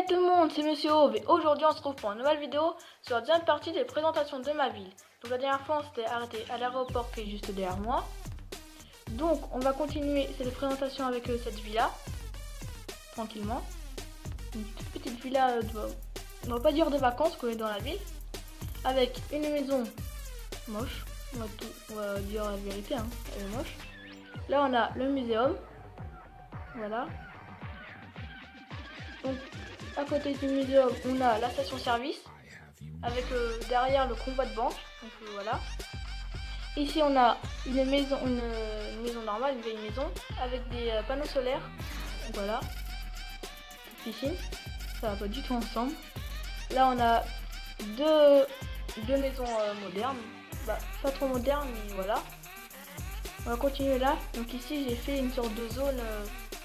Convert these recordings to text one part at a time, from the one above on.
tout le monde, c'est Monsieur Ove et aujourd'hui on se retrouve pour une nouvelle vidéo sur la deuxième partie des présentations de ma ville. Donc la dernière fois on s'était arrêté à l'aéroport qui est juste derrière moi. Donc on va continuer cette présentation avec cette villa, tranquillement. Une toute petite villa, on va pas dire de vacances qu'on est dans la ville, avec une maison moche, on va dire la vérité, hein, elle est moche. Là on a le muséum, voilà. Donc à côté du muséum, on a la station-service avec derrière le convoi de banque. Donc voilà. Ici on a une maison normale, une vieille maison avec des panneaux solaires. Donc voilà. Piscine. Ça va pas du tout ensemble. Là on a deux maisons modernes. Bah, pas trop modernes, mais voilà. On va continuer là. Donc ici j'ai fait une sorte de zone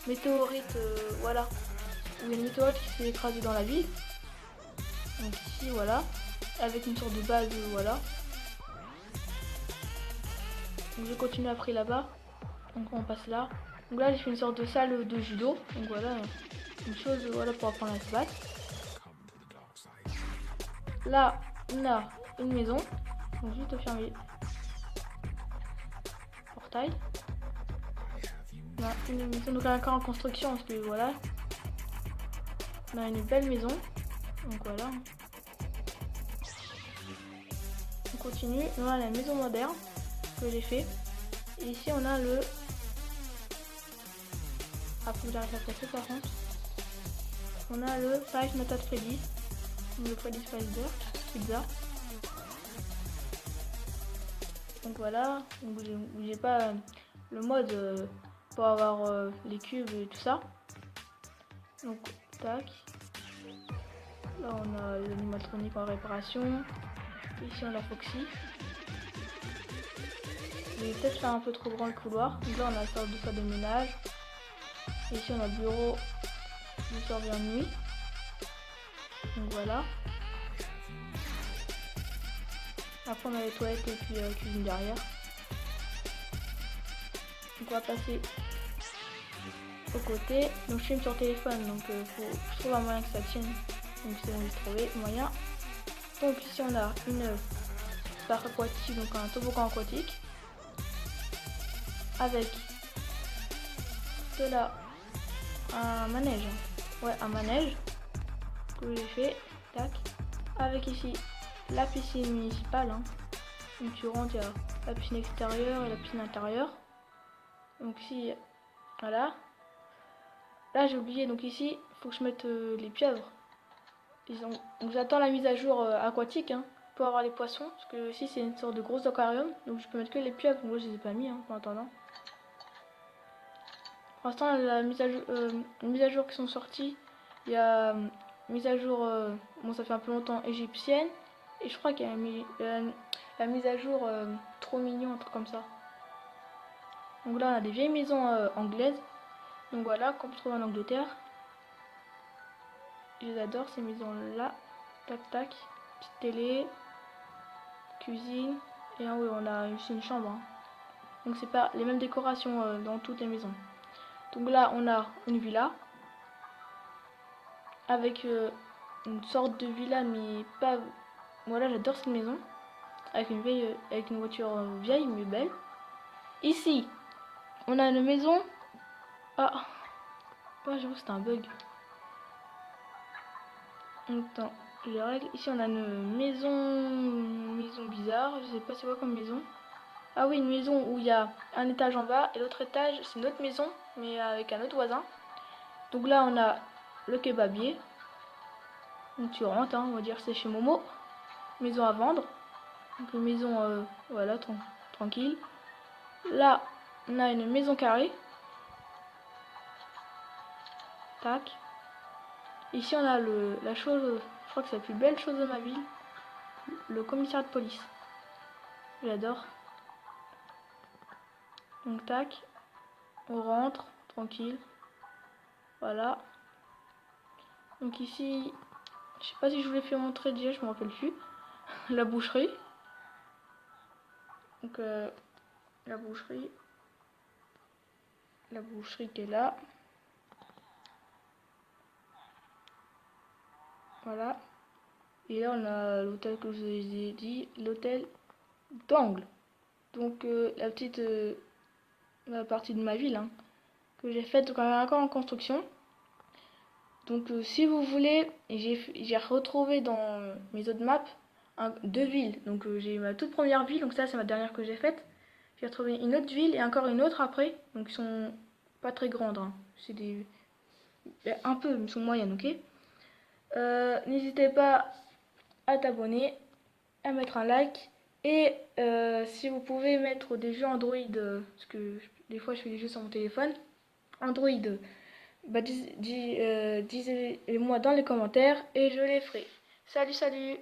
météorite, voilà. Où il y a une météorite qui s'est écrasée dans la ville. Donc ici voilà. Avec une sorte de base, voilà. Donc je continue après là-bas. Donc on passe là. Donc là j'ai fait une sorte de salle de judo. Donc voilà, une chose voilà pour apprendre à se battre. Là on a une maison. Donc juste fermer le portail. On a une maison donc encore en construction parce que voilà. On a une belle maison. Donc voilà. On continue. On a la maison moderne que j'ai fait. Et ici on a le. Ah, faut que j'arrive à placer par contre. On a le Five Nights at Freddy's. Le Freddy's Pizza. Donc voilà, n'oubliez pas le mode pour avoir les cubes et tout ça. Donc tac. Là on a l'animatronique en réparation. Ici on a Foxy. Je vais peut-être faire un peu trop grand le couloir. Donc là on a la salle de ménage. Ici on a le bureau du surveillant de nuit. Donc voilà. Après on a les toilettes et puis cuisine derrière. Donc on va passer au côté. Donc je filme sur téléphone, donc je trouve un moyen que ça tienne. Donc c'est bon, j'ai trouvé moyen. Donc ici on a une parc aquatique, donc un toboggan aquatique. Avec de là un manège. Ouais, un manège que j'ai fait. Tac. Avec ici la piscine municipale. Hein. Donc tu rentres, il y a la piscine extérieure et la piscine intérieure. Donc ici, voilà. Là j'ai oublié, donc ici, il faut que je mette les pieuvres. Donc j'attends la mise à jour aquatique hein, pour avoir les poissons. Parce que ici c'est une sorte de gros aquarium. Donc je peux mettre que les pieuvres. Moi je les ai pas mis hein, en attendant. Pour l'instant la mise à jour qui sont sorties. Il y a mise à jour, bon ça fait un peu longtemps, égyptienne. Et je crois qu'il y a la mise à jour trop mignon, un truc comme ça. Donc là on a des vieilles maisons anglaises. Donc voilà, qu'on peut trouver en Angleterre. Je les adore ces maisons là. Tac tac. Petite télé. Cuisine. Et en haut on a aussi une chambre. Hein. Donc c'est pas les mêmes décorations dans toutes les maisons. Donc là on a une villa. Avec une sorte de villa mais pas. Voilà, j'adore cette maison. Avec une voiture vieille mais belle. Ici on a une maison. Ah, j'avoue c'était un bug. Attends, les règles. Ici on a une maison bizarre. Je sais pas c'est quoi comme maison. Ah oui, une maison où il y a un étage en bas et l'autre étage c'est une autre maison mais avec un autre voisin. Donc là on a le kebabier. Donc tu rentres, hein, on va dire c'est chez Momo. Maison à vendre. Donc une maison voilà tranquille. Là on a une maison carrée. Tac. Ici on a la chose, je crois que c'est la plus belle chose de ma ville. Le commissariat de police. J'adore. Donc tac. On rentre, tranquille. Voilà. Donc ici, je sais pas si je vous l'ai fait montrer déjà, je me rappelle plus. La boucherie. Donc la boucherie qui est là. Voilà. Et là, on a l'hôtel que je vous ai dit, l'hôtel d'Angle. Donc, la petite la partie de ma ville hein, que j'ai faite quand même encore en construction. Donc, si vous voulez, j'ai retrouvé dans mes autres maps deux villes. Donc, j'ai ma toute première ville, donc ça, c'est ma dernière que j'ai faite. J'ai retrouvé une autre ville et encore une autre après. Donc, ils sont pas très grandes. Hein. C'est des. Un peu, ils sont moyennes, ok. N'hésitez pas à t'abonner, à mettre un like. Et si vous pouvez mettre des jeux Android, parce que des fois je fais des jeux sur mon téléphone, Android, bah, disez-moi dans les commentaires et je les ferai. Salut, salut!